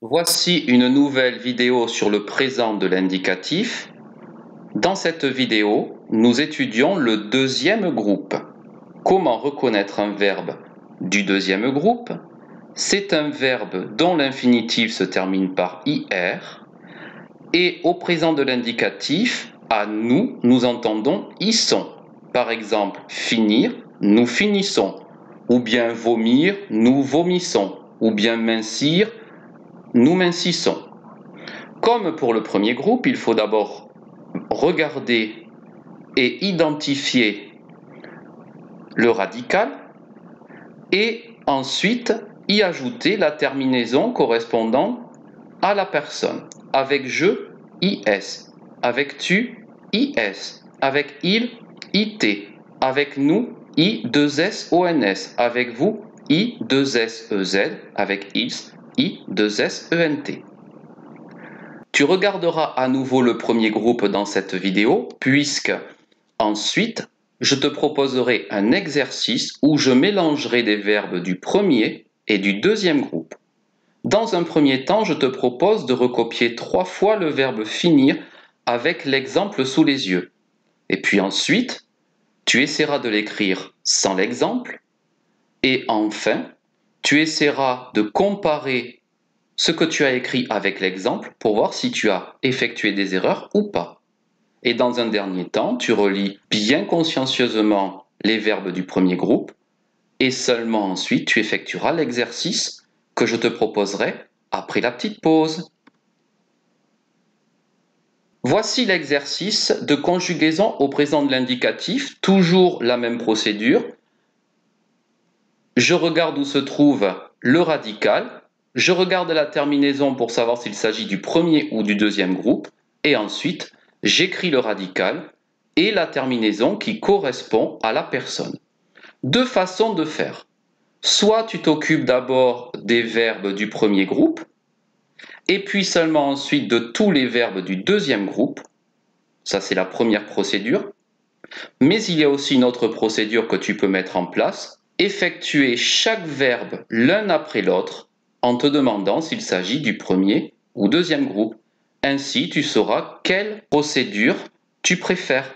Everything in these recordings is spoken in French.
Voici une nouvelle vidéo sur le présent de l'indicatif. Dans cette vidéo, nous étudions le deuxième groupe. Comment reconnaître un verbe du deuxième groupe? C'est un verbe dont l'infinitif se termine par IR. Et au présent de l'indicatif, à nous, nous entendons y sont. Par exemple, finir, nous finissons. Ou bien vomir, nous vomissons. Ou bien mincir, nous mincissons. Comme pour le premier groupe, il faut d'abord regarder et identifier le radical et ensuite y ajouter la terminaison correspondant à la personne. Avec je, IS. Avec tu, IS. Avec il, IT. Avec nous, I2SONS. Avec vous, I2SEZ. Avec ils, I2SENT. Tu regarderas à nouveau le premier groupe dans cette vidéo, puisque ensuite, je te proposerai un exercice où je mélangerai des verbes du premier et du deuxième groupe. Dans un premier temps, je te propose de recopier 3 fois le verbe finir avec l'exemple sous les yeux. Et puis ensuite, tu essaieras de l'écrire sans l'exemple. Et enfin, tu essaieras de comparer ce que tu as écrit avec l'exemple pour voir si tu as effectué des erreurs ou pas. Et dans un dernier temps, tu relis bien consciencieusement les verbes du premier groupe et seulement ensuite tu effectueras l'exercice que je te proposerai après la petite pause. Voici l'exercice de conjugaison au présent de l'indicatif, toujours la même procédure. Je regarde où se trouve le radical. Je regarde la terminaison pour savoir s'il s'agit du premier ou du deuxième groupe. Et ensuite, j'écris le radical et la terminaison qui correspond à la personne. Deux façons de faire. Soit tu t'occupes d'abord des verbes du premier groupe, et puis seulement ensuite de tous les verbes du deuxième groupe. Ça, c'est la première procédure. Mais il y a aussi une autre procédure que tu peux mettre en place. Effectuer chaque verbe l'un après l'autre en te demandant s'il s'agit du premier ou deuxième groupe. Ainsi, tu sauras quelle procédure tu préfères.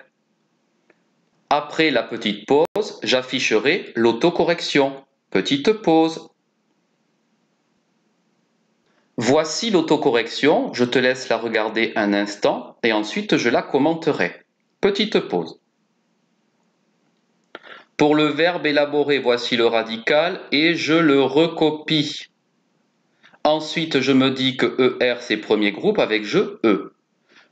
Après la petite pause, j'afficherai l'autocorrection. Petite pause. Voici l'autocorrection, je te laisse la regarder un instant et ensuite je la commenterai. Petite pause. Pour le verbe élaborer, voici le radical et je le recopie. Ensuite, je me dis que ER c'est premier groupe avec je, E.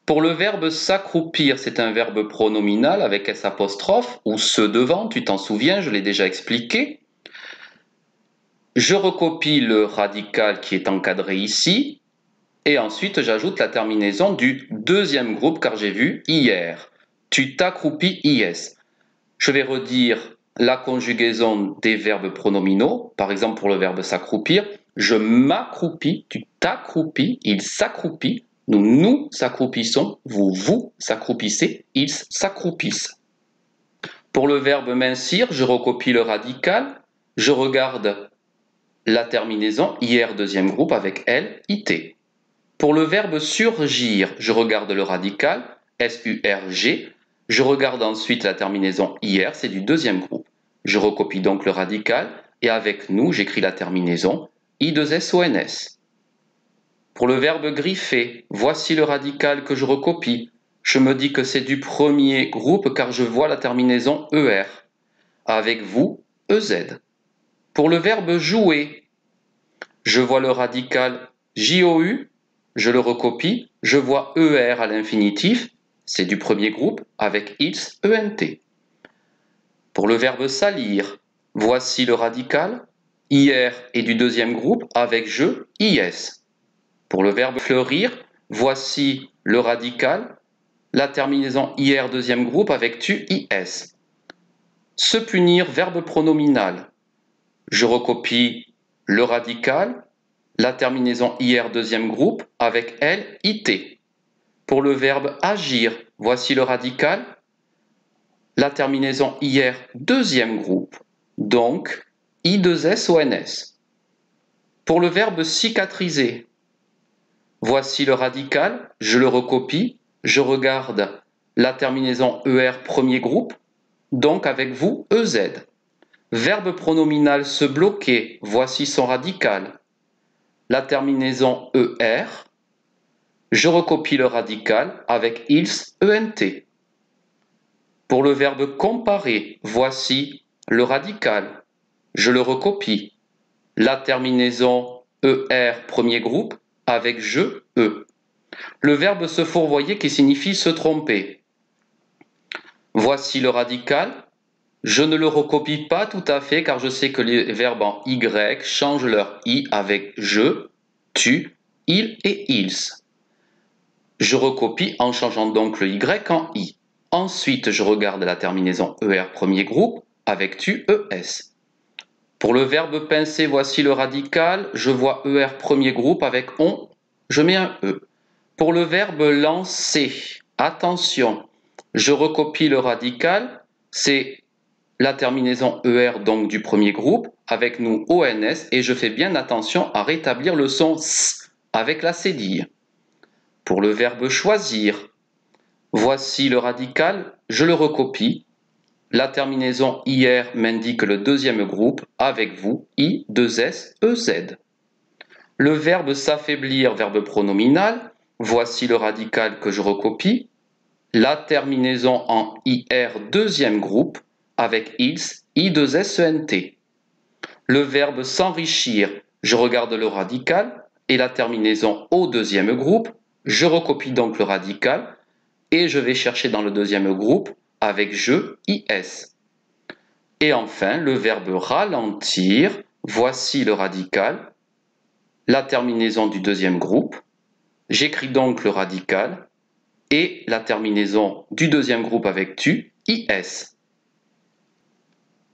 Pour le verbe s'accroupir, c'est un verbe pronominal avec S apostrophe ou se devant, tu t'en souviens, je l'ai déjà expliqué. Je recopie le radical qui est encadré ici. Et ensuite, j'ajoute la terminaison du deuxième groupe car j'ai vu hier. Tu t'accroupis IS. Je vais redire la conjugaison des verbes pronominaux. Par exemple, pour le verbe s'accroupir, je m'accroupis, tu t'accroupis, il s'accroupit, nous s'accroupissons, vous s'accroupissez, ils s'accroupissent. Pour le verbe mincir, je recopie le radical, je regarde la terminaison hier deuxième groupe avec elle, IT. Pour le verbe surgir, je regarde le radical, S-U-R-G. Je regarde ensuite la terminaison IR, c'est du deuxième groupe. Je recopie donc le radical et avec nous, j'écris la terminaison I2SONS. Pour le verbe griffer, voici le radical que je recopie. Je me dis que c'est du premier groupe car je vois la terminaison ER. Avec vous, EZ. Pour le verbe jouer, je vois le radical JOU. Je le recopie, je vois ER à l'infinitif, c'est du premier groupe, avec ils, ENT. Pour le verbe salir, voici le radical, IR est du deuxième groupe, avec je, IS. Pour le verbe fleurir, voici le radical, la terminaison IR deuxième groupe, avec tu, IS. Se punir, verbe pronominal. Je recopie le radical, la terminaison IR deuxième groupe avec elle, IT. Pour le verbe agir, voici le radical, la terminaison IR deuxième groupe, donc I2SONS. Pour le verbe cicatriser, Voici le radical, je le recopie, je regarde la terminaison ER premier groupe, donc avec vous EZ. Verbe pronominal se bloquer, voici son radical. La terminaison ER, je recopie le radical avec ils ENT. Pour le verbe comparer, voici le radical. Je le recopie. La terminaison ER premier groupe avec je, E. Le verbe se fourvoyer qui signifie se tromper. Voici le radical. Je ne le recopie pas tout à fait car je sais que les verbes en Y changent leur I avec je, tu, il et ils. Je recopie en changeant donc le Y en I. Ensuite, je regarde la terminaison ER premier groupe avec tu, ES. Pour le verbe pincer, voici le radical. Je vois ER premier groupe avec on, je mets un E. Pour le verbe lancer, attention, je recopie le radical, c'est la terminaison ER donc du premier groupe, avec nous ONS, et je fais bien attention à rétablir le son S avec la cédille. Pour le verbe choisir, voici le radical, je le recopie. La terminaison IR m'indique le deuxième groupe, avec vous, I, 2S, EZ. Le verbe s'affaiblir, verbe pronominal, voici le radical que je recopie. La terminaison en IR deuxième groupe, avec ils, I2SENT. Le verbe s'enrichir, je regarde le radical et la terminaison au deuxième groupe, je recopie donc le radical et je vais chercher dans le deuxième groupe avec je, IS. Et enfin, le verbe ralentir, voici le radical, la terminaison du deuxième groupe, j'écris donc le radical et la terminaison du deuxième groupe avec tu, IS.